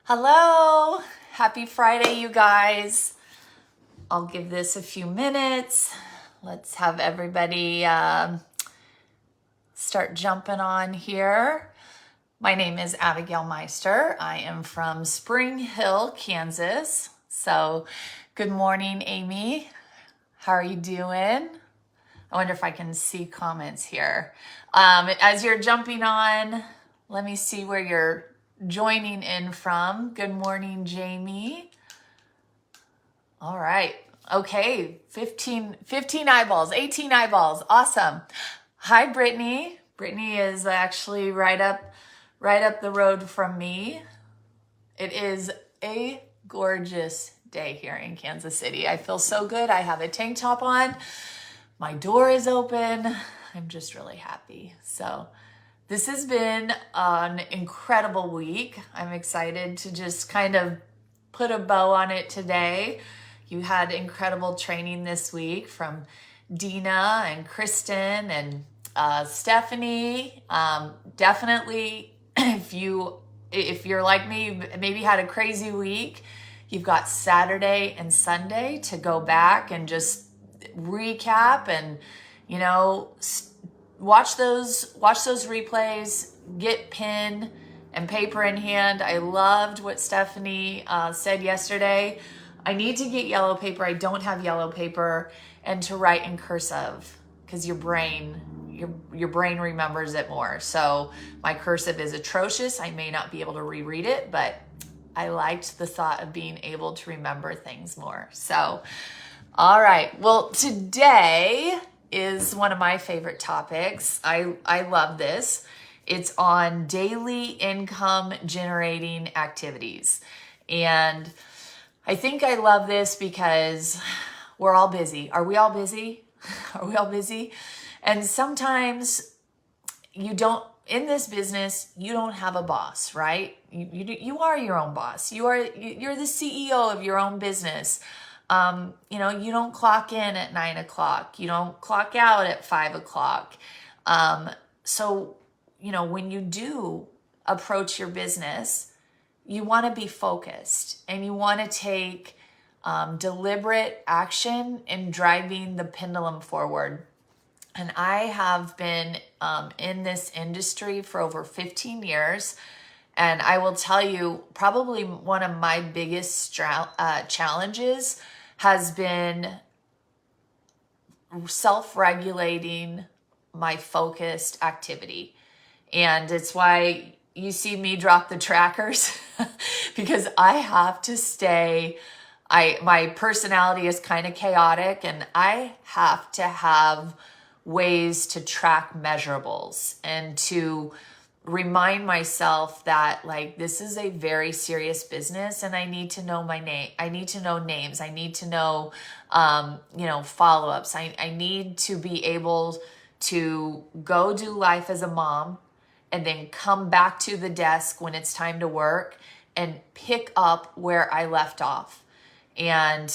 Hello, happy Friday, you guys. I'll give this a few minutes. Let's have everybody start jumping on here. My name is Abigail Meister. I am from Spring Hill, Kansas. So good morning, Amy. How are you doing? I wonder if I can see comments here. As you're jumping on, let me see where you're joining in from. Good morning, Jamie. All right. Okay. 15 eyeballs, 18 eyeballs. Awesome. Hi, Brittany. Brittany is actually right up the road from me. It is a gorgeous day here in Kansas City. I feel so good. I have a tank top on. My door is open. I'm just really happy. So this has been an incredible week. I'm excited to just kind of put a bow on it today. You had incredible training this week from Dina and Kristen and Stephanie. Definitely, if you're like me, maybe had a crazy week, you've got Saturday and Sunday to go back and just recap and, watch those replays, get pen and paper in hand. I loved what Stephanie said yesterday. I need to get yellow paper. I don't have yellow paper, and to write in cursive because your brain remembers it more. So my cursive is atrocious. I may not be able to reread it, but I liked the thought of being able to remember things more. So, all right. Well, today is one of my favorite topics. I love this. It's on daily income generating activities. And I think I love this because we're all busy. Are we all busy? Are we all busy? And sometimes in this business, you don't have a boss, right? You are your own boss. You're the CEO of your own business. You don't clock in at 9 o'clock. You don't clock out at 5 o'clock. So, when you do approach your business, you want to be focused and you want to take deliberate action in driving the pendulum forward. And I have been in this industry for over 15 years. And I will tell you, probably one of my biggest challenges has been self-regulating my focused activity. And it's why you see me drop the trackers because I have to stay. My personality is kind of chaotic, and I have to have ways to track measurables and to remind myself that this is a very serious business, and I need to know my name. I need to know names. I need to know, follow-ups. I need to be able to go do life as a mom and then come back to the desk when it's time to work and pick up where I left off. And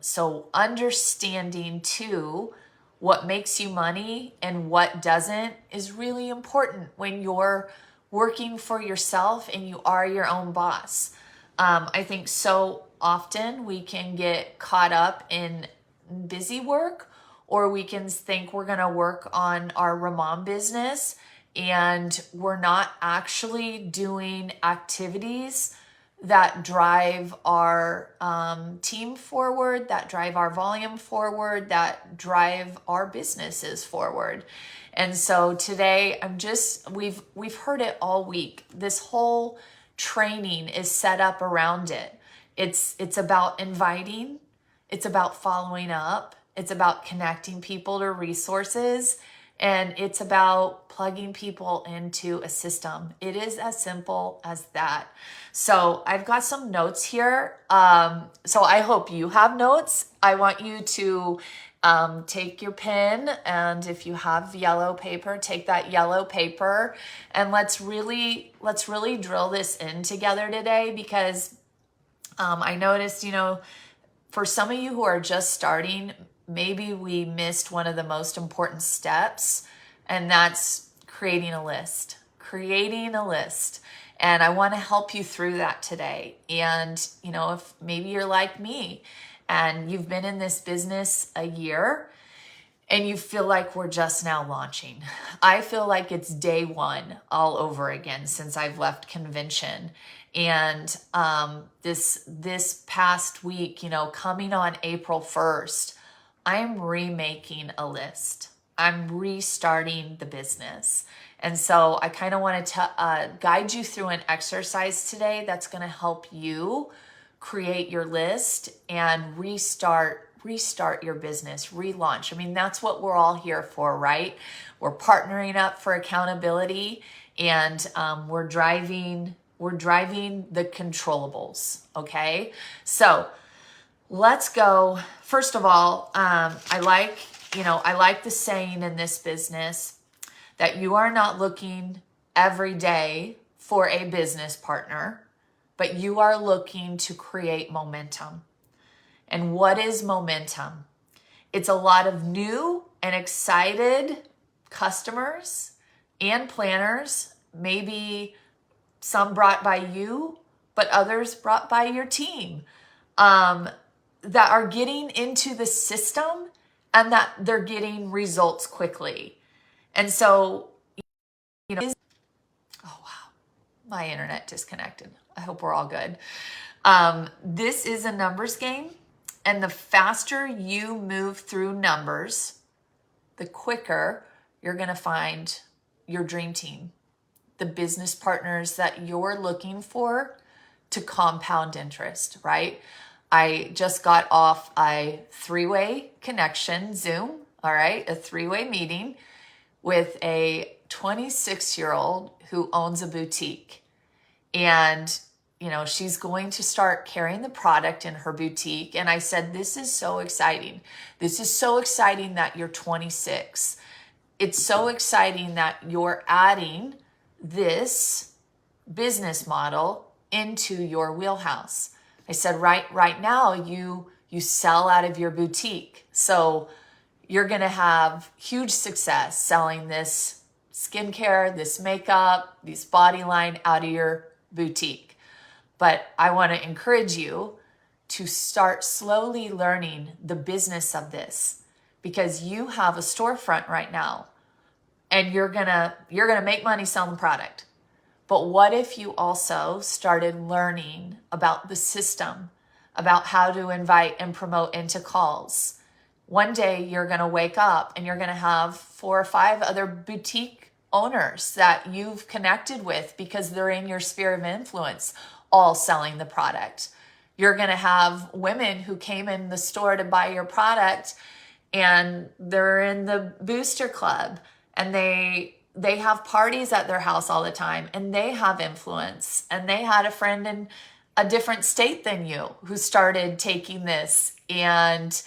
so understanding too what makes you money and what doesn't is really important when you're working for yourself and you are your own boss. I think so often we can get caught up in busy work, or we can think we're going to work on our Ramon business and we're not actually doing activities that drive our team forward, that drive our volume forward, that drive our businesses forward. And so today we've heard it all week. This whole training is set up around it. It's about inviting, it's about following up, it's about connecting people to resources, and it's about plugging people into a system. It is as simple as that. So I've got some notes here. So I hope you have notes. I want you to take your pen, and if you have yellow paper, take that yellow paper, and let's really drill this in together today, because I noticed, for some of you who are just starting, maybe we missed one of the most important steps, and that's creating a list. And I want to help you through that today. And, if maybe you're like me and you've been in this business a year and you feel like we're just now launching. I feel like it's day one all over again since I've left convention. And this past week, coming on April 1st, I'm remaking a list. I'm restarting the business. And so I kind of want to guide you through an exercise today that's going to help you create your list and restart your business, relaunch. I mean, that's what we're all here for, right? We're partnering up for accountability, and we're driving the controllables. Okay, so let's go. First of all, I like the saying in this business that you are not looking every day for a business partner, but you are looking to create momentum. And what is momentum? It's a lot of new and excited customers and planners, maybe some brought by you, but others brought by your team, that are getting into the system and that they're getting results quickly. And so, oh wow, my internet disconnected. I hope we're all good. This is a numbers game. And the faster you move through numbers, the quicker you're going to find your dream team, the business partners that you're looking for to compound interest, right? I just got off a 3-way connection, Zoom, all right, a 3-way meeting with a 26-year-old who owns a boutique. And she's going to start carrying the product in her boutique. And I said, this is so exciting. This is so exciting that you're 26. It's so exciting that you're adding this business model into your wheelhouse. I said, right now you sell out of your boutique. So you're going to have huge success selling this skincare, this makeup, this body line out of your boutique. But I want to encourage you to start slowly learning the business of this, because you have a storefront right now and you're going to make money selling product. But what if you also started learning about the system, about how to invite and promote into calls? One day you're going to wake up and you're going to have 4 or 5 other boutique owners that you've connected with because they're in your sphere of influence, all selling the product. You're going to have women who came in the store to buy your product and they're in the booster club and they have parties at their house all the time and they have influence, and they had a friend in a different state than you who started taking this and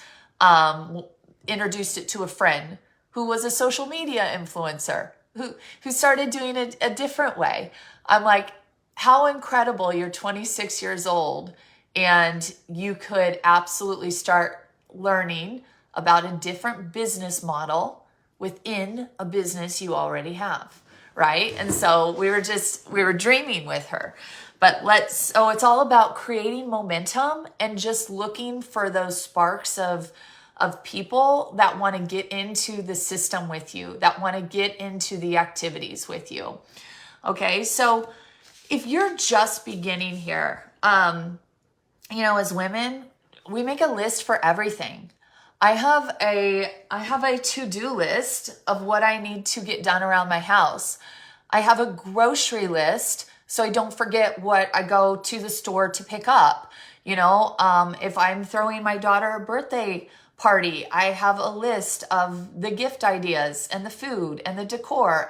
introduced it to a friend who was a social media influencer who started doing it a different way. I'm like, how incredible, you're 26 years old and you could absolutely start learning about a different business model within a business you already have, right? And so we were dreaming with her. But it's all about creating momentum and just looking for those sparks of people that want to get into the system with you, that want to get into the activities with you. Okay, so if you're just beginning here, as women, we make a list for everything. I have a to-do list of what I need to get done around my house. I have a grocery list so I don't forget what I go to the store to pick up. If I'm throwing my daughter a birthday party, I have a list of the gift ideas and the food and the decor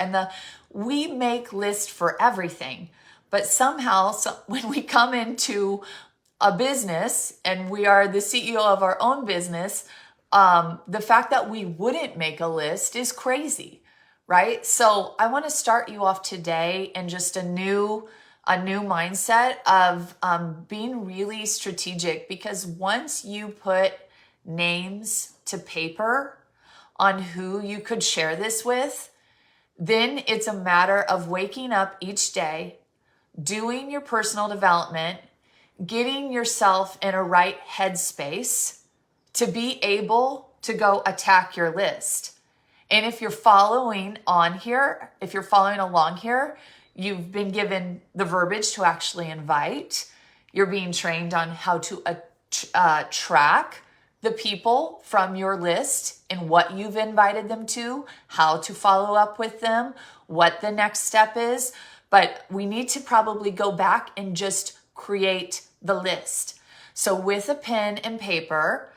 we make lists for everything. But somehow, when we come into a business and we are the CEO of our own business, the fact that we wouldn't make a list is crazy, right? So I want to start you off today in just a new mindset of being really strategic, because once you put names to paper on who you could share this with, then it's a matter of waking up each day, doing your personal development, getting yourself in a right headspace to be able to go attack your list. And if you're following along here, you've been given the verbiage to actually invite. You're being trained on how to track the people from your list and what you've invited them to, how to follow up with them, what the next step is. But we need to probably go back and just create the list. So with a pen and paper,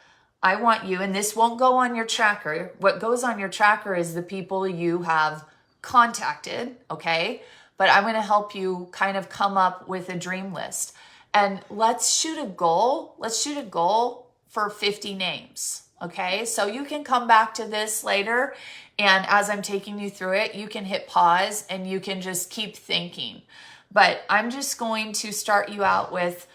I want you, and this won't go on your tracker. What goes on your tracker is the people you have contacted, okay? But I'm going to help you kind of come up with a dream list. And let's shoot a goal. Let's shoot a goal for 50 names, okay? So you can come back to this later, and as I'm taking you through it, you can hit pause and you can just keep thinking. But I'm just going to start you out with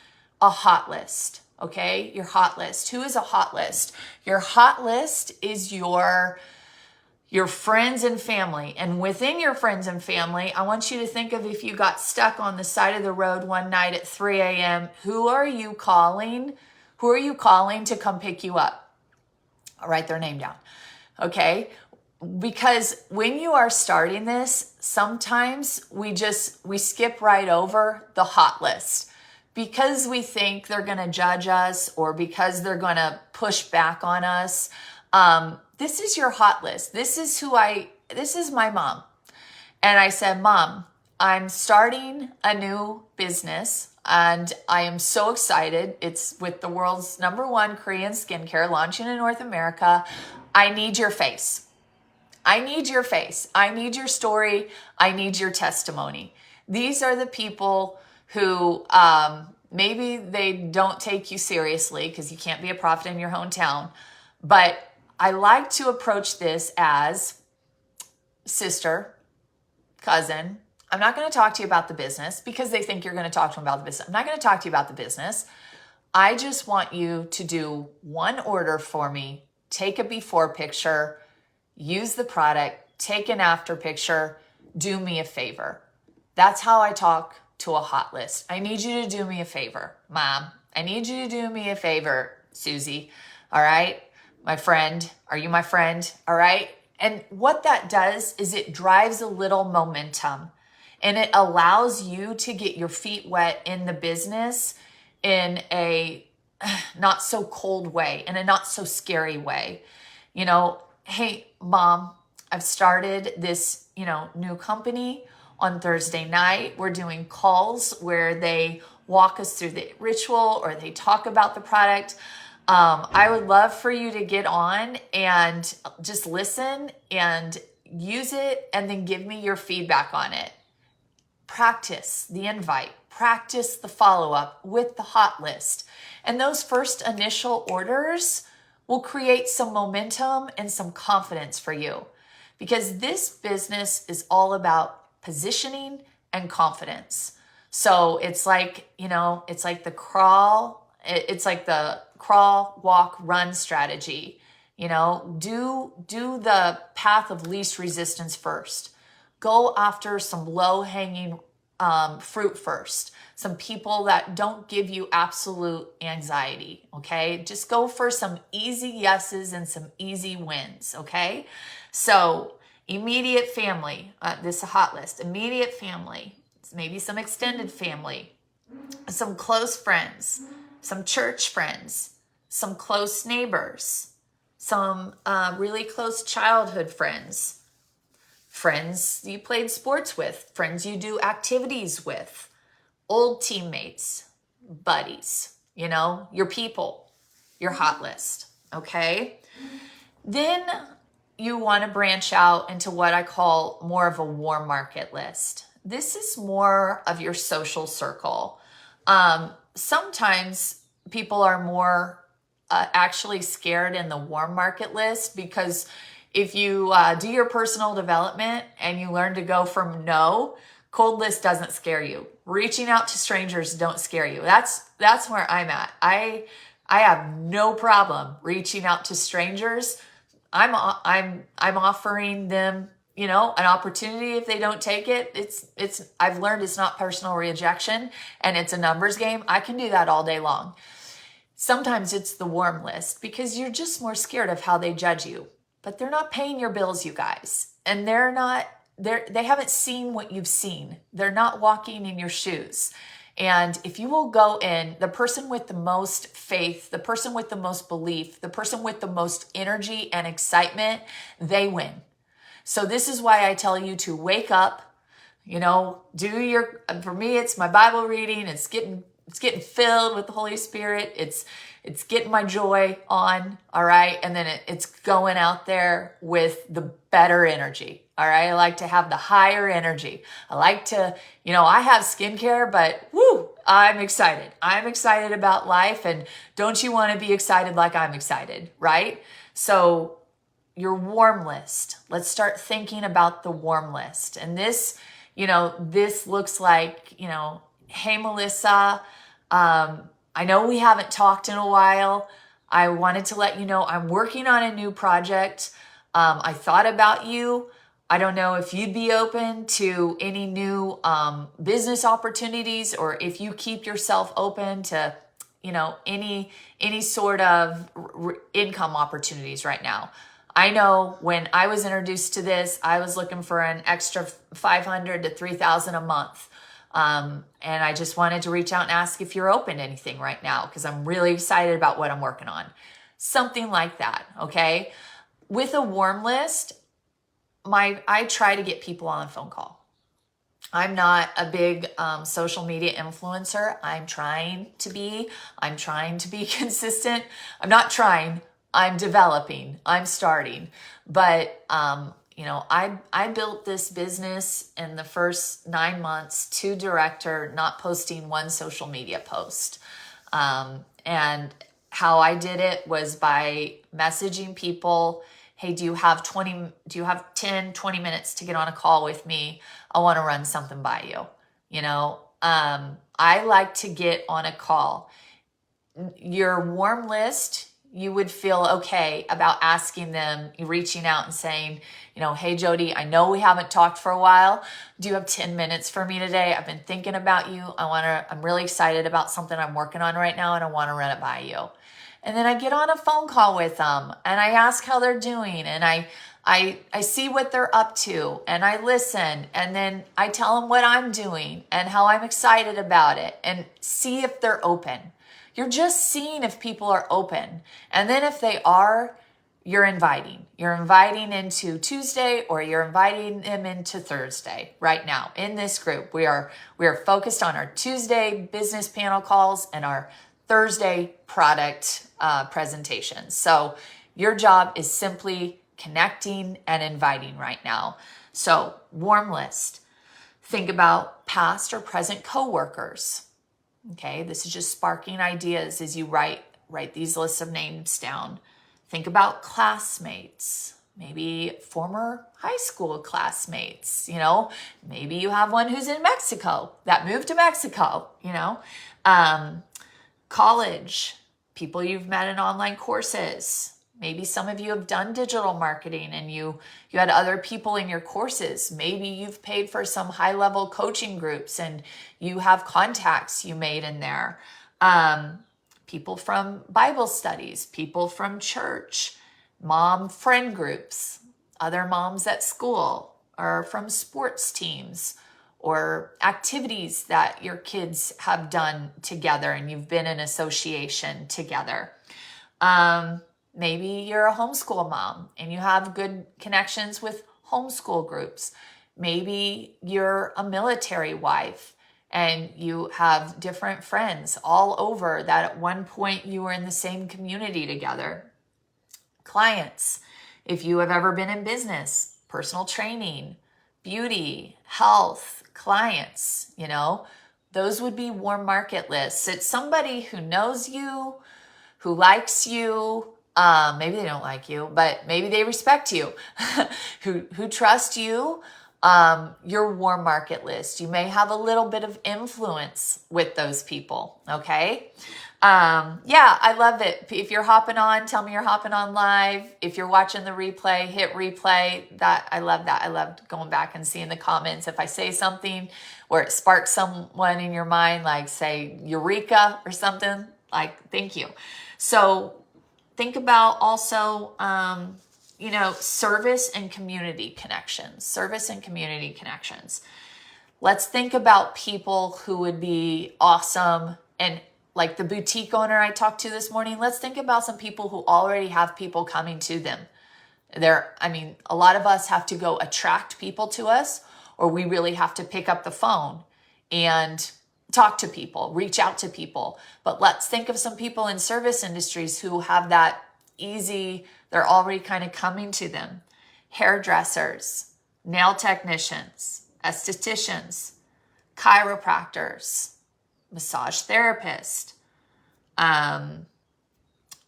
a hot list, okay? Your hot list. Who is a hot list? Your hot list is your friends and family. And within your friends and family, I want you to think of if you got stuck on the side of the road one night at 3 a.m., who are you calling? Who are you calling to come pick you up? I'll write their name down, okay? Because when you are starting this, sometimes we skip right over the hot list because we think they're going to judge us or because they're going to push back on us. This is your hot list. This is my mom. And I said, Mom, I'm starting a new business and I am so excited. It's with the world's #1 Korean skincare launching in North America. I need your face. I need your face. I need your story. I need your testimony. These are the people who maybe they don't take you seriously because you can't be a prophet in your hometown. But I like to approach this as sister, cousin. I'm not going to talk to you about the business because they think you're going to talk to them about the business. I'm not going to talk to you about the business. I just want you to do one order for me. Take a before picture, use the product, take an after picture, do me a favor. That's how I talk to a hot list. I need you to do me a favor, Mom. I need you to do me a favor, Susie. All right? My friend, are you my friend? All right? And what that does is it drives a little momentum and it allows you to get your feet wet in the business in a not so cold way, in a not so scary way. You know, hey, Mom, I've started this, new company on Thursday night. We're doing calls where they walk us through the ritual or they talk about the product. I would love for you to get on and just listen and use it and then give me your feedback on it. Practice the invite, practice the follow-up with the hot list. And those first initial orders will create some momentum and some confidence for you because this business is all about positioning and confidence. So it's like, it's like the crawl, walk, run strategy. Do the path of least resistance first. Go after some low-hanging fruit first. Some people that don't give you absolute anxiety, okay? Just go for some easy yeses and some easy wins, okay? So immediate family, this is a hot list. Immediate family, maybe some extended family, some close friends, some church friends, some close neighbors, some really close childhood friends, friends you played sports with, friends you do activities with, old teammates, buddies, your people, your hot list, okay? Then you want to branch out into what I call more of a warm market list. This is more of your social circle. Sometimes people are more actually scared in the warm market list because if you do your personal development and you learn to go from no, cold list doesn't scare you. Reaching out to strangers don't scare you. That's where I'm at. I have no problem reaching out to strangers. I'm offering them an opportunity. If they don't take it, I've learned it's not personal rejection and it's a numbers game. I can do that all day long. Sometimes it's the warm list because you're just more scared of how they judge you, but they're not paying your bills, you guys. And they haven't seen what you've seen. They're not walking in your shoes. And if you will go in, the person with the most faith, the person with the most belief, the person with the most energy and excitement, they win. So this is why I tell you to wake up, for me, it's my Bible reading. It's getting filled with the Holy Spirit. It's getting my joy on. All right. And then it's going out there with the better energy. All right. I like to have the higher energy. I like to, I have skincare, but I'm excited. I'm excited about life. And don't you want to be excited like I'm excited? Right. So your warm list, let's start thinking about the warm list. And this looks like, hey, Melissa, I know we haven't talked in a while. I wanted to let you know I'm working on a new project. I thought about you. I don't know if you'd be open to any new business opportunities, or if you keep yourself open to, any sort of income opportunities right now. I know when I was introduced to this, I was looking for an extra $500 to $3,000 a month. And I just wanted to reach out and ask if you're open to anything right now, because I'm really excited about what I'm working on. Something like that, okay? With a warm list, I try to get people on a phone call. I'm not a big social media influencer. I'm trying to be consistent. I'm developing, I'm starting. But, I built this business in the first 9 months to director, not posting one social media post. And how I did it was by messaging people, hey, do you have 10, 20 minutes to get on a call with me? I want to run something by you. I like to get on a call. Your warm list, you would feel okay about asking them, reaching out and saying, hey, Jody, I know we haven't talked for a while. Do you have 10 minutes for me today? I've been thinking about you. I'm really excited about something I'm working on right now, and I want to run it by you. And then I get on a phone call with them and I ask how they're doing, and I see what they're up to, and I listen, and then I tell them what I'm doing and how I'm excited about it, and see if they're open. You're just seeing if people are open. And then if they are, you're inviting. You're inviting into Tuesday, or you're inviting them into Thursday. Right now in this group, we are focused on our Tuesday business panel calls and our Thursday product presentations. So your job is simply connecting and inviting right now. So warm list. Think about past or present coworkers. Okay, this is just sparking ideas as you write these lists of names down. Think about classmates, maybe former high school classmates, maybe you have one who's in Mexico that moved to Mexico, college, people you've met in online courses. Maybe some of you have done digital marketing and you had other people in your courses. Maybe you've paid for some high-level coaching groups and you have contacts you made in there. People from Bible studies, people from church, mom friend groups, other moms at school, or from sports teams, or activities that your kids have done together and you've been in association together. Maybe you're a homeschool mom and you have good connections with homeschool groups. Maybe you're a military wife and you have different friends all over that at one point you were in the same community together. Clients, if you have ever been in business, personal training, beauty, health, clients, those would be warm market lists. It's somebody who knows you, who likes you. Maybe they don't like you, but maybe they respect you, who trust you. Your warm market list. You may have a little bit of influence with those people. Okay. Yeah, I love it. If you're hopping on, tell me you're hopping on live. If you're watching the replay, hit replay. That I love that. I love going back and seeing the comments. If I say something where it sparks someone in your mind, like say Eureka or something, like thank you. So think about also, service and community connections. Service and community connections. Let's think about people who would be awesome, and like the boutique owner I talked to this morning, let's think about some people who already have people coming to them. A lot of us have to go attract people to us, or we really have to pick up the phone and talk to people, reach out to people. But let's think of some people in service industries who have that easy, they're already kind of coming to them. Hairdressers, nail technicians, estheticians, chiropractors, massage therapists,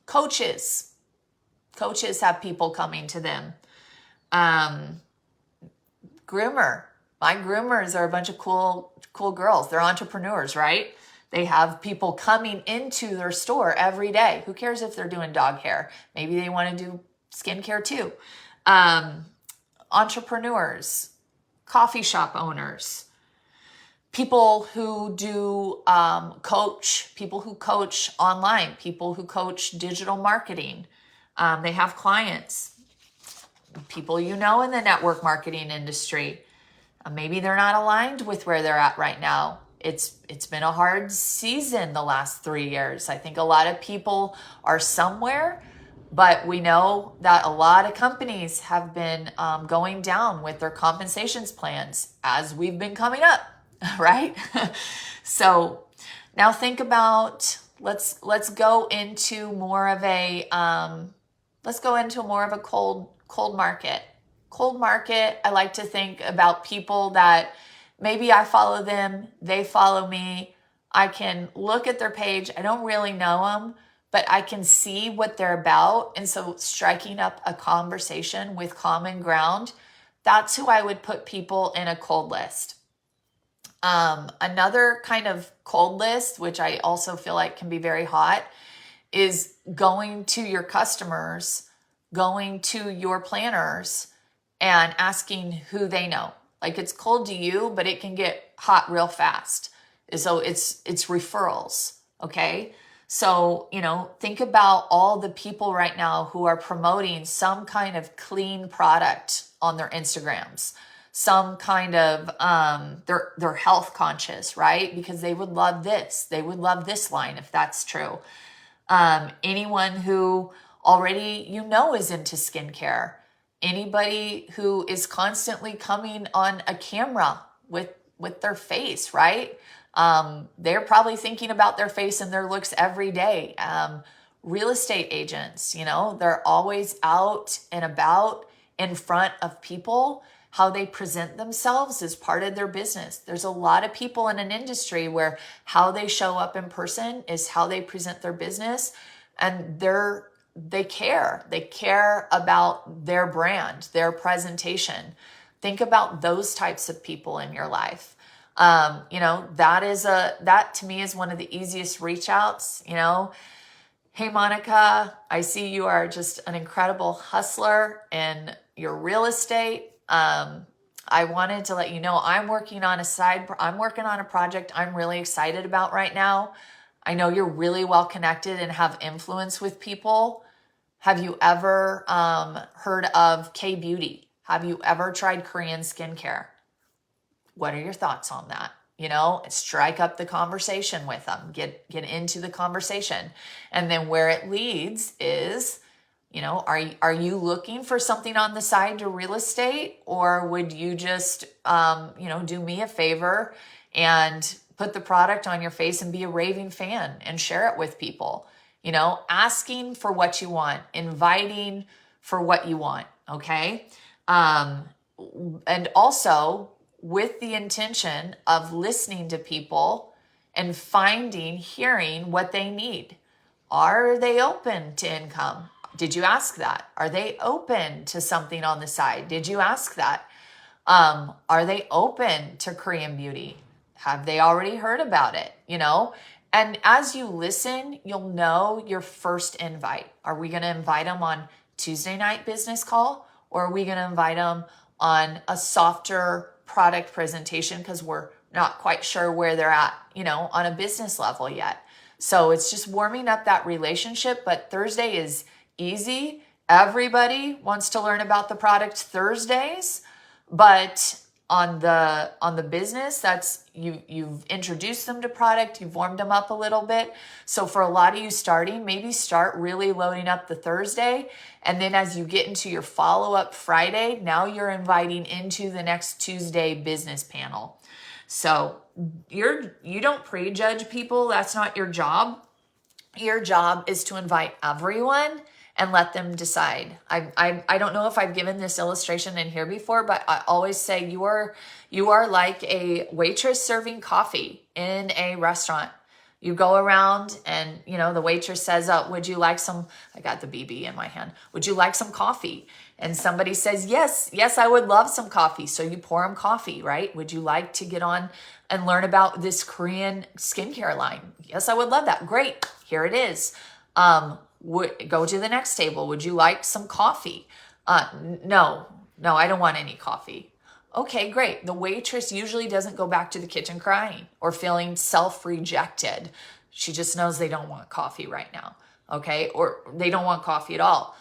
coaches. Coaches have people coming to them. Groomer. My groomers are a bunch of cool girls. They're entrepreneurs, right? They have people coming into their store every day. Who cares if they're doing dog hair? Maybe they want to do skincare too. Entrepreneurs, coffee shop owners, people who do coach, people who coach online, people who coach digital marketing. They have clients, people in the network marketing industry. Maybe they're not aligned with where they're at right now. It's been a hard season the last 3 years. I think a lot of people are somewhere, but we know that a lot of companies have been going down with their compensations plans as we've been coming up, right? So now think about, let's go into more of a cold market. Cold market, I like to think about people that maybe I follow them, they follow me. I can look at their page. I don't really know them, but I can see what they're about. And so striking up a conversation with common ground, that's who I would put people in a cold list. Another kind of cold list, which I also feel like can be very hot, is going to your customers, going to your planners, and asking who they know. Like, it's cold to you, but it can get hot real fast. So it's referrals, okay? So, think about all the people right now who are promoting some kind of clean product on their Instagrams, some kind of, they're health conscious, right? Because they would love this. They would love this line if that's true. Anyone who already, is into skincare. Anybody who is constantly coming on a camera with their face, right? They're probably thinking about their face and their looks every day. Real estate agents, they're always out and about in front of people. How they present themselves is part of their business. There's a lot of people in an industry where how they show up in person is how they present their business, and they care. They care about their brand, their presentation. Think about those types of people in your life. That to me is one of the easiest reach outs. Hey, Monica, I see you are just an incredible hustler in your real estate. I wanted to let you know I'm working on a project I'm really excited about right now. I know you're really well connected and have influence with people. Have you ever heard of K-Beauty? Have you ever tried Korean skincare? What are your thoughts on that? Strike up the conversation with them. Get into the conversation. And then where it leads is, are you looking for something on the side to real estate? Or would you just, do me a favor and put the product on your face and be a raving fan and share it with people? Asking for what you want, inviting for what you want, okay? And also with the intention of listening to people and hearing what they need. Are they open to income? Did you ask that? Are they open to something on the side? Did you ask that? Are they open to Korean beauty? Have they already heard about it? And as you listen, you'll know your first invite. Are we going to invite them on Tuesday night business call, or are we going to invite them on a softer product presentation because we're not quite sure where they're at, on a business level yet? So it's just warming up that relationship. But Thursday is easy. Everybody wants to learn about the product Thursdays, but on the business, that's you've introduced them to product, you've warmed them up a little bit. So for a lot of you starting, maybe start really loading up the Thursday, and then as you get into your follow-up Friday, now you're inviting into the next Tuesday business panel. So you don't prejudge people. That's not your job. Your job is to invite everyone and let them decide. I don't know if I've given this illustration in here before, but I always say you are like a waitress serving coffee in a restaurant. You go around and, the waitress says, would you like some, I got the BB in my hand. Would you like some coffee? And somebody says, yes, I would love some coffee. So you pour them coffee, right? Would you like to get on and learn about this Korean skincare line? Yes, I would love that. Great. Here it is. Go to the next table. Would you like some coffee? No, I don't want any coffee. Okay, great. The waitress usually doesn't go back to the kitchen crying or feeling self-rejected. She just knows they don't want coffee right now. Okay, or they don't want coffee at all.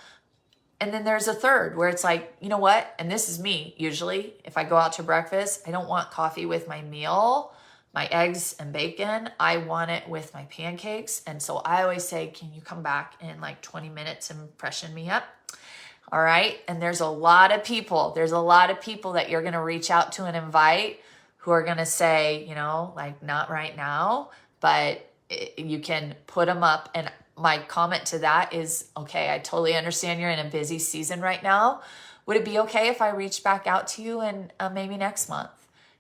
And then there's a third where it's like, you know what? And this is me usually. If I go out to breakfast, I don't want coffee with my meal, my eggs and bacon. I want it with my pancakes. And so I always say, can you come back in like 20 minutes and freshen me up? All right. And there's a lot of people that you're going to reach out to and invite who are going to say, like not right now, but you can put them up. And my comment to that is, okay, I totally understand you're in a busy season right now. Would it be okay if I reach back out to you and maybe next month?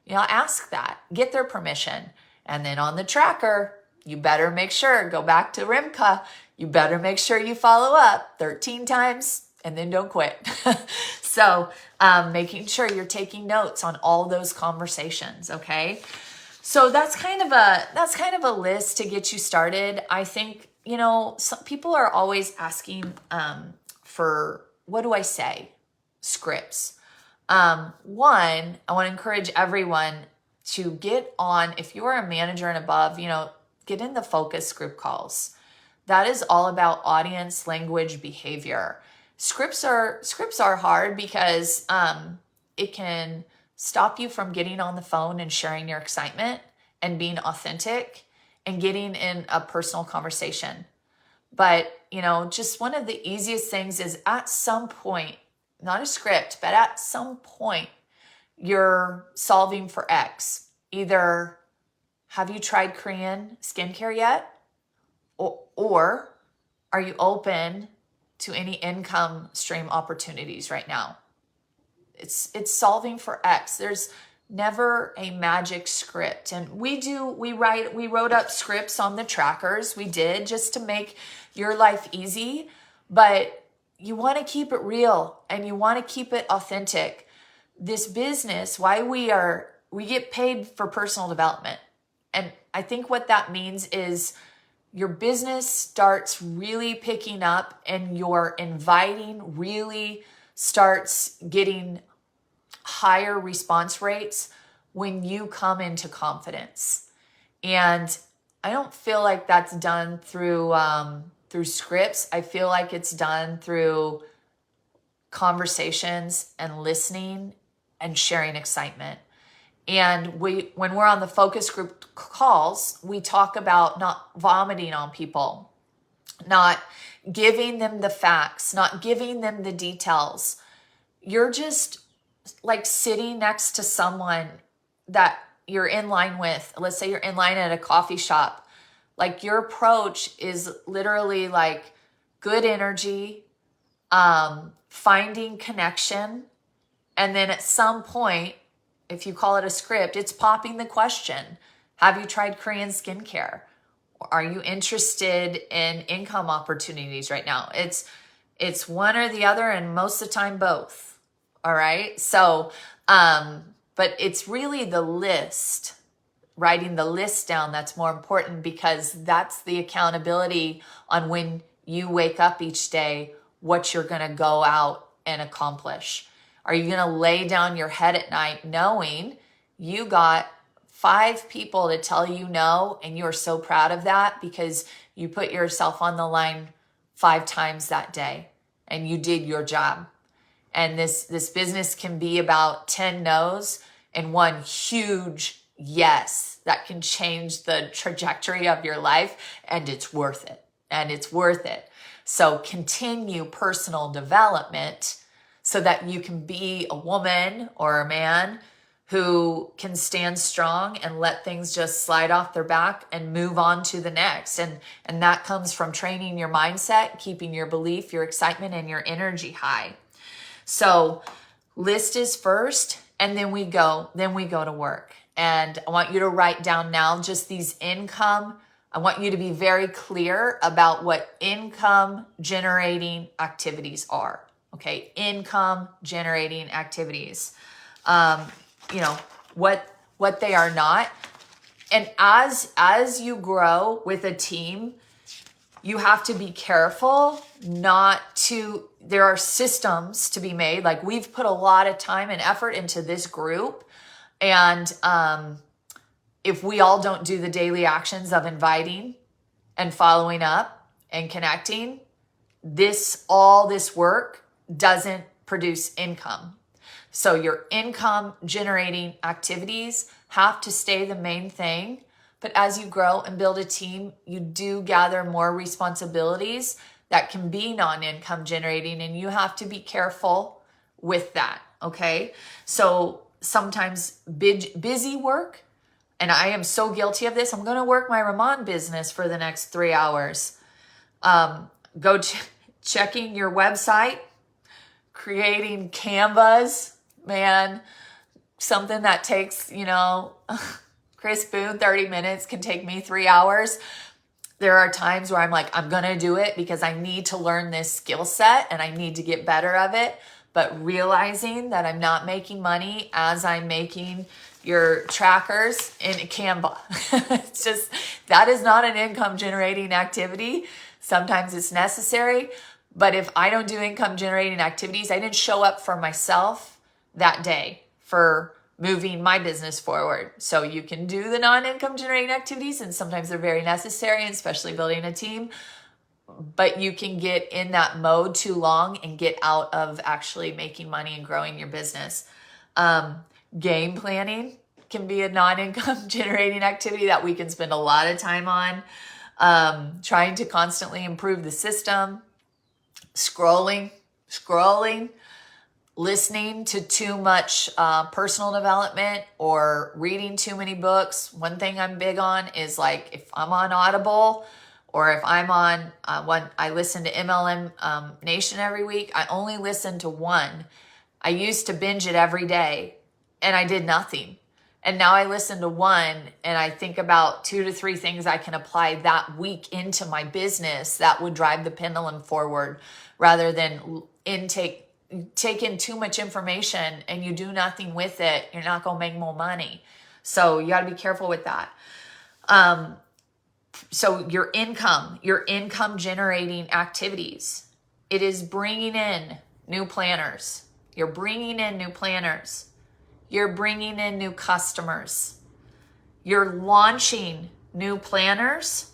Ask that, get their permission. And then on the tracker, you better make sure, go back to Rimka, you better make sure you follow up 13 times and then don't quit. So making sure you're taking notes on all those conversations, okay? So that's kind of a list to get you started. I think, some people are always asking for, what do I say? Scripts. One, I want to encourage everyone to get on, if you're a manager and above, get in the focus group calls. That is all about audience, language, behavior. Scripts are hard because it can stop you from getting on the phone and sharing your excitement and being authentic and getting in a personal conversation. But, just one of the easiest things is at some point, not a script, but at some point, you're solving for X. Either have you tried Korean skincare yet? Or are you open to any income stream opportunities right now? It's solving for X. There's never a magic script. And we wrote up scripts on the trackers. We did, just to make your life easy, but you want to keep it real and you want to keep it authentic. This business, why we get paid for personal development. And I think what that means is your business starts really picking up and your inviting really starts getting higher response rates when you come into confidence. And I don't feel like that's done through scripts. I feel like it's done through conversations and listening and sharing excitement. And when we're on the focus group calls, we talk about not vomiting on people, not giving them the facts, not giving them the details. You're just like sitting next to someone that you're in line with. Let's say you're in line at a coffee shop. Like your approach is literally like good energy, finding connection. And then at some point, if you call it a script, it's popping the question, have you tried Korean skincare? Are you interested in income opportunities right now? It's one or the other, and most of the time both. All right. So, but it's really the list writing the list down that's more important, because that's the accountability on when you wake up each day, what you're going to go out and accomplish. Are you going to lay down your head at night knowing you got 5 people to tell you no, and you're so proud of that because you put yourself on the line 5 times that day and you did your job? And this business can be about 10 no's and 1 huge yes that can change the trajectory of your life, and it's worth it. And it's worth it. So continue personal development so that you can be a woman or a man who can stand strong and let things just slide off their back and move on to the next. And that comes from training your mindset, keeping your belief, your excitement, and your energy high. So list is first, and then we go to work. And I want you to write down now just these income. I want you to be very clear about what income generating activities are. Okay, income generating activities. What they are not. And as you grow with a team, you have to be careful there are systems to be made. Like, we've put a lot of time and effort into this group. And if we all don't do the daily actions of inviting and following up and connecting, all this work doesn't produce income. So your income generating activities have to stay the main thing. But as you grow and build a team, you do gather more responsibilities that can be non-income generating, and you have to be careful with that, okay? So sometimes busy work, and I am so guilty of this. I'm going to work my Ramon business for the next 3 hours. Checking your website, creating Canvas, man, something that takes, Chris Boone, 30 minutes can take me 3 hours. There are times where I'm like, I'm going to do it because I need to learn this skill set and I need to get better of it. But realizing that I'm not making money as I'm making your trackers in Canva. It's just, that is not an income generating activity. Sometimes it's necessary. But if I don't do income generating activities, I didn't show up for myself that day for moving my business forward. So you can do the non-income generating activities, and sometimes they're very necessary, especially building a team. But you can get in that mode too long and get out of actually making money and growing your business. Game planning can be a non-income generating activity that we can spend a lot of time on. Trying to constantly improve the system. Scrolling, listening to too much personal development or reading too many books. One thing I'm big on is, like, if I'm on Audible or if I'm on I listen to MLM Nation every week, I only listen to one. I used to binge it every day and I did nothing. And now I listen to one and I think about 2 to 3 things I can apply that week into my business that would drive the pendulum forward, rather than take in too much information and you do nothing with it. You're not going to make more money. So you got to be careful with that. So your income generating activities, it is bringing in new planners. You're bringing in new planners. You're bringing in new customers. You're launching new planners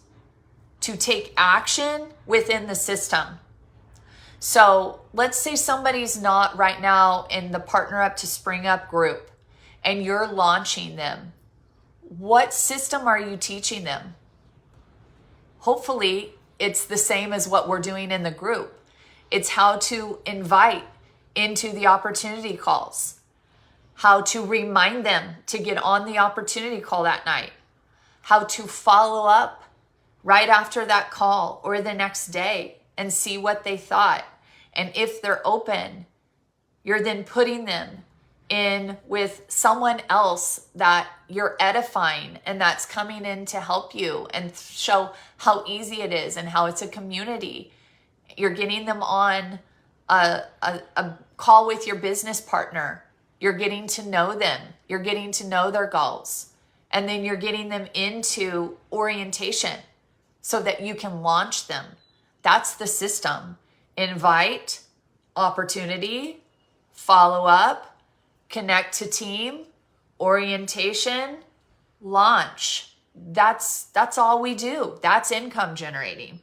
to take action within the system. So let's say somebody's not right now in the Partner Up to Spring Up group and you're launching them. What system are you teaching them? Hopefully it's the same as what we're doing in the group. It's how to invite into the opportunity calls, how to remind them to get on the opportunity call that night, how to follow up right after that call or the next day and see what they thought. And if they're open, you're then putting them in with someone else that you're edifying and that's coming in to help you and show how easy it is and how it's a community. You're getting them on a call with your business partner. You're getting to know them. You're getting to know their goals. And then you're getting them into orientation so that you can launch them. That's the system. Invite, opportunity, follow up, connect to team, orientation, launch. That's all we do. That's income generating.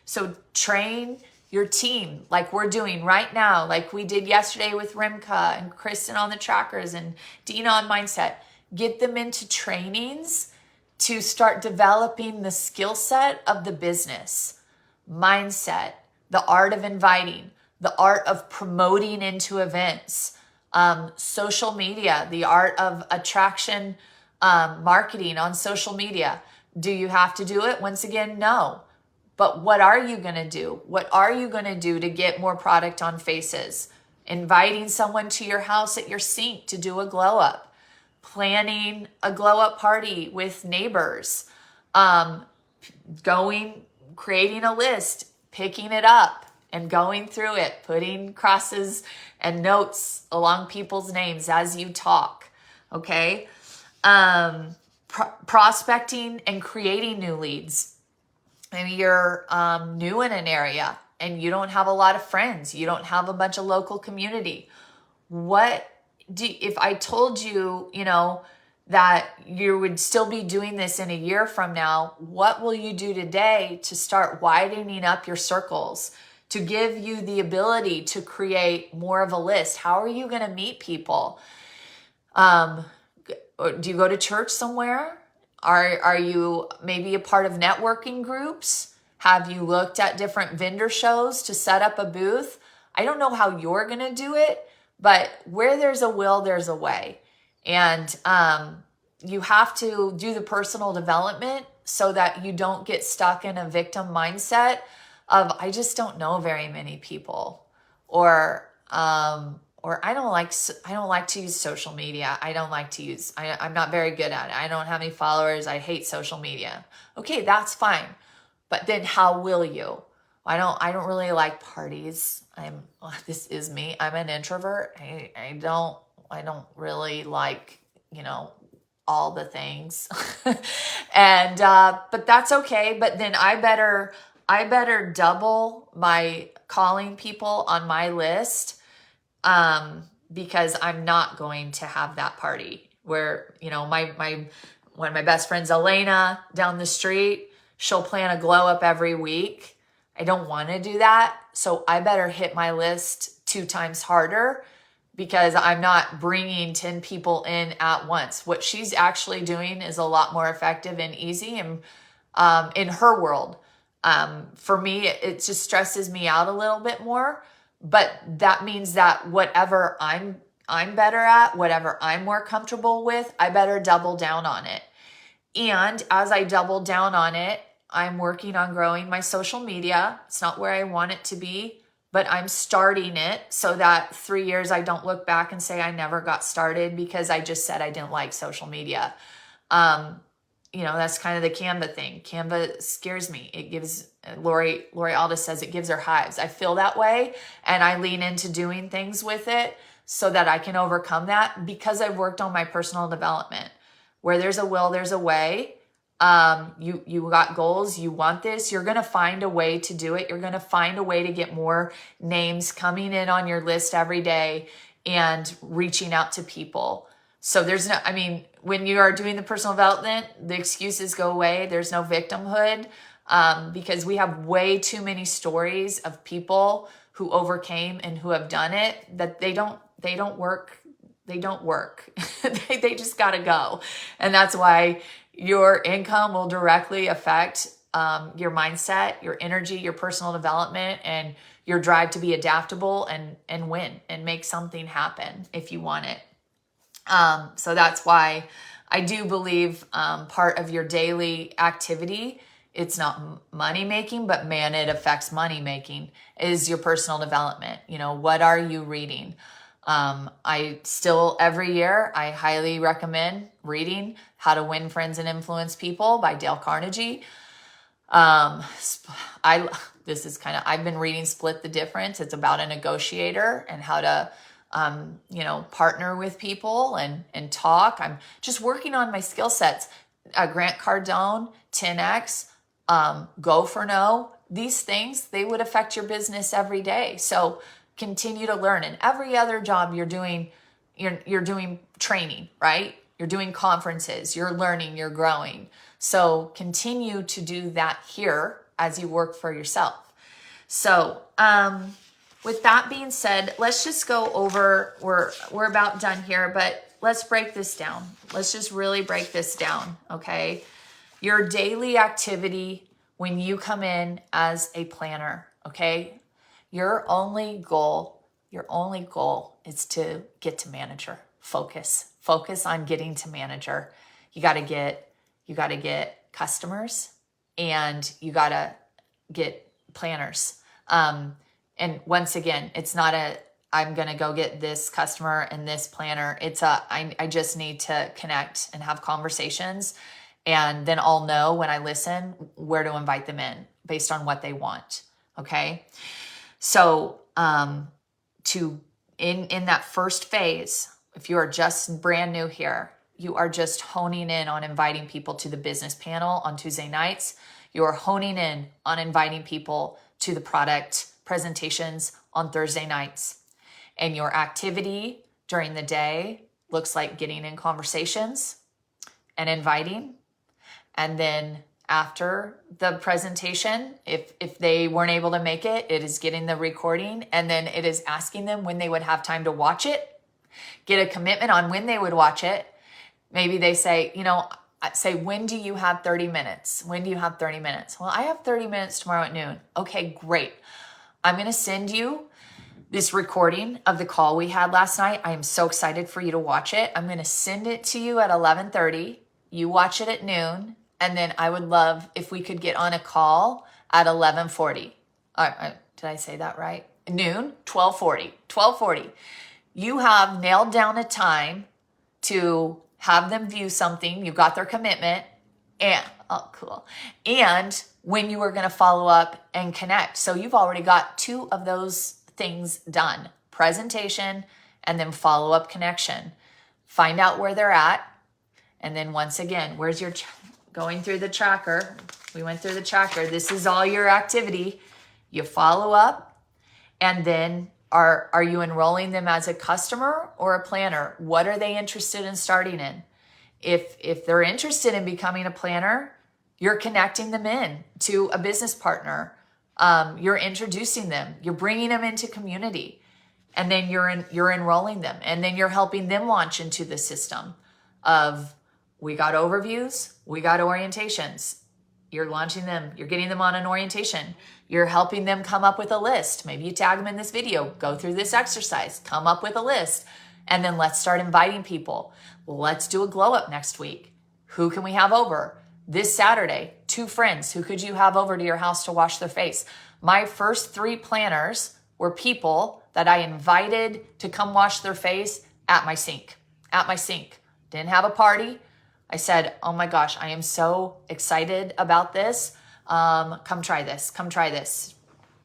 So train your team like we're doing right now, like we did yesterday with Rimka and Kristen on the trackers and Dina on mindset. Get them into trainings to start developing the skill set of the business, mindset, the art of inviting, the art of promoting into events, social media, the art of attraction, marketing on social media. Do you have to do it? Once again, no. But what are you going to do? What are you going to do to get more product on faces? Inviting someone to your house at your sink to do a glow up, planning a glow up party with neighbors, creating a list, picking it up and going through it, putting crosses and notes along people's names as you talk. Okay. Prospecting and creating new leads. Maybe you're new in an area and you don't have a lot of friends. You don't have a bunch of local community. If I told you, that you would still be doing this in a year from now, what will you do today to start widening up your circles, to give you the ability to create more of a list? How are you going to meet people? Do you go to church somewhere? Are you maybe a part of networking groups? Have you looked at different vendor shows to set up a booth? I don't know how you're going to do it, but where there's a will, there's a way. And you have to do the personal development so that you don't get stuck in a victim mindset of, I just don't know very many people, or I don't like to use social media. I'm not very good at it. I don't have any followers. I hate social media. Okay, that's fine. But then how will you? I don't really like parties. This is me. I'm an introvert. I don't really like, all the things. And, but that's okay. But then I better double my calling people on my list, because I'm not going to have that party where, one of my best friends, Elena, down the street, she'll plan a glow up every week. I don't want to do that. So I better hit my list 2 times harder, because I'm not bringing 10 people in at once. What she's actually doing is a lot more effective and easy, and in her world. For me, it just stresses me out a little bit more. But that means that whatever I'm better at, whatever I'm more comfortable with, I better double down on it. And as I double down on it, I'm working on growing my social media. It's not where I want it to be, but I'm starting it so that 3 years I don't look back and say I never got started because I just said I didn't like social media. That's kind of the Canva thing. Canva scares me. It gives, Lori Aldis says it gives her hives. I feel that way, and I lean into doing things with it so that I can overcome that, because I've worked on my personal development. Where there's a will, there's a way. You got goals, you want this, you're going to find a way to do it. You're going to find a way to get more names coming in on your list every day and reaching out to people. So when you are doing the personal development, the excuses go away. There's no victimhood, because we have way too many stories of people who overcame and who have done it, that they don't work. They don't work. They just got to go. And that's why your income will directly affect your mindset, your energy, your personal development, and your drive to be adaptable and win and make something happen if you want it. So that's why I do believe part of your daily activity, it's not money making, but man, it affects money making, is your personal development. What are you reading? I still, every year, I highly recommend reading How to Win Friends and Influence People by Dale Carnegie. I've been reading Split the Difference. It's about a negotiator and how to partner with people and talk. I'm just working on my skill sets. Grant Cardone, 10X, Go for No. These things, they would affect your business every day. So continue to learn. And every other job you're doing training, right? You're doing conferences, you're learning, you're growing. So continue to do that here as you work for yourself. So, with that being said, let's just go over, we're about done here, but let's break this down. Let's just really break this down, okay? Your daily activity when you come in as a planner, okay? Your only goal is to get to manager. Focus on getting to manager. You got to get customers, and you got to get planners. And once again, it's not I'm going to go get this customer and this planner. It's I just need to connect and have conversations. And then I'll know when I listen where to invite them in based on what they want. Okay. So, in that first phase, if you are just brand new here, you are just honing in on inviting people to the business panel on Tuesday nights. You are honing in on inviting people to the product presentations on Thursday nights. And your activity during the day looks like getting in conversations and inviting. And then after the presentation, if they weren't able to make it, it is getting the recording, and then it is asking them when they would have time to watch it, get a commitment on when they would watch it. Maybe they say, when do you have 30 minutes? When do you have 30 minutes? Well, I have 30 minutes tomorrow at noon. Okay, great. I'm going to send you this recording of the call we had last night. I am so excited for you to watch it. I'm going to send it to you at 11:30. You watch it at noon. And then I would love if we could get on a call at 11:40. Did I say that right? Noon, 12:40. You have nailed down a time to have them view something. You've got their commitment. And, oh, cool. And when you are going to follow up and connect. So you've already got two of those things done. Presentation and then follow-up connection. Find out where they're at. And then once again, where's your... going through the tracker. We went through the tracker. This is all your activity. You follow up, and then are you enrolling them as a customer or a planner? What are they interested in starting in? If they're interested in becoming a planner, you're connecting them in to a business partner. You're introducing them. You're bringing them into community, and then you're enrolling them, and then you're helping them launch into the system of... We got overviews, we got orientations. You're launching them, you're getting them on an orientation. You're helping them come up with a list. Maybe you tag them in this video, go through this exercise, come up with a list, and then let's start inviting people. Let's do a glow up next week. Who can we have over? This Saturday, 2 friends. Who could you have over to your house to wash their face? My first 3 planners were people that I invited to come wash their face at my sink. Didn't have a party. I said, oh my gosh, I am so excited about this. Come try this.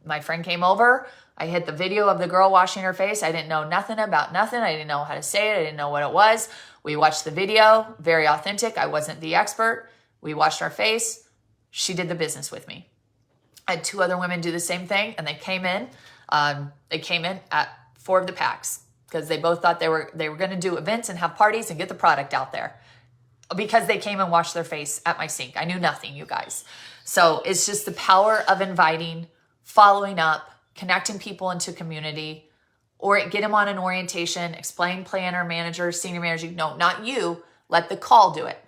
My friend came over. I hit the video of the girl washing her face. I didn't know nothing about nothing. I didn't know how to say it. I didn't know what it was. We watched the video, very authentic. I wasn't the expert. We washed our face. She did the business with me. I had 2 other women do the same thing, and they came in. At 4 of the packs because they both thought they were going to do events and have parties and get the product out there. Because they came and washed their face at my sink. I knew nothing, you guys. So it's just the power of inviting, following up, connecting people into community, or get them on an orientation, explain planner, manager, senior manager. No, not you. Let the call do it.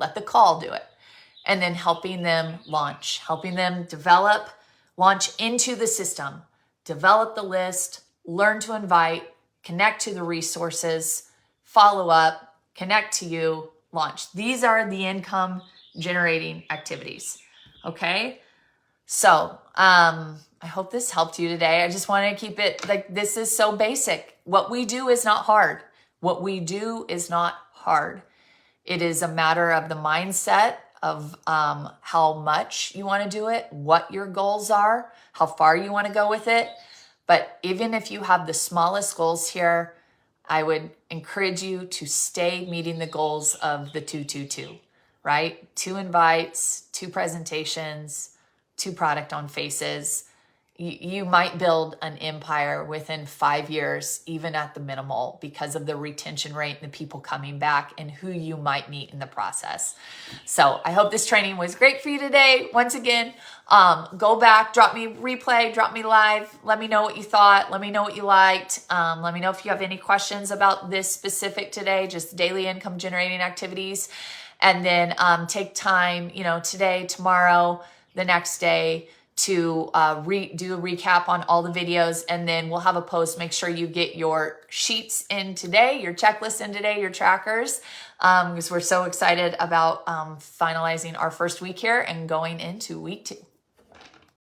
And then helping them launch, helping them develop, launch into the system, develop the list, learn to invite, connect to the resources, follow up, connect to you, launch. These are the income generating activities. Okay. So, I hope this helped you today. I just want to keep it like this is so basic. What we do is not hard. It is a matter of the mindset of how much you want to do it, what your goals are, how far you want to go with it. But even if you have the smallest goals here, I would encourage you to stay meeting the goals of the 222, right? 2 invites, 2 presentations, 2 product on faces. You might build an empire within 5 years, even at the minimal, because of the retention rate and the people coming back and who you might meet in the process. So I hope this training was great for you today. Once again, go back, drop me replay, drop me live. Let me know what you thought. Let me know what you liked. Let me know if you have any questions about this specific today, just daily income generating activities. And then take time, today, tomorrow, the next day, to do a recap on all the videos, and then we'll have a post. Make sure you get your sheets in today, your checklist in today, your trackers, because we're so excited about finalizing our first week here and going into week 2.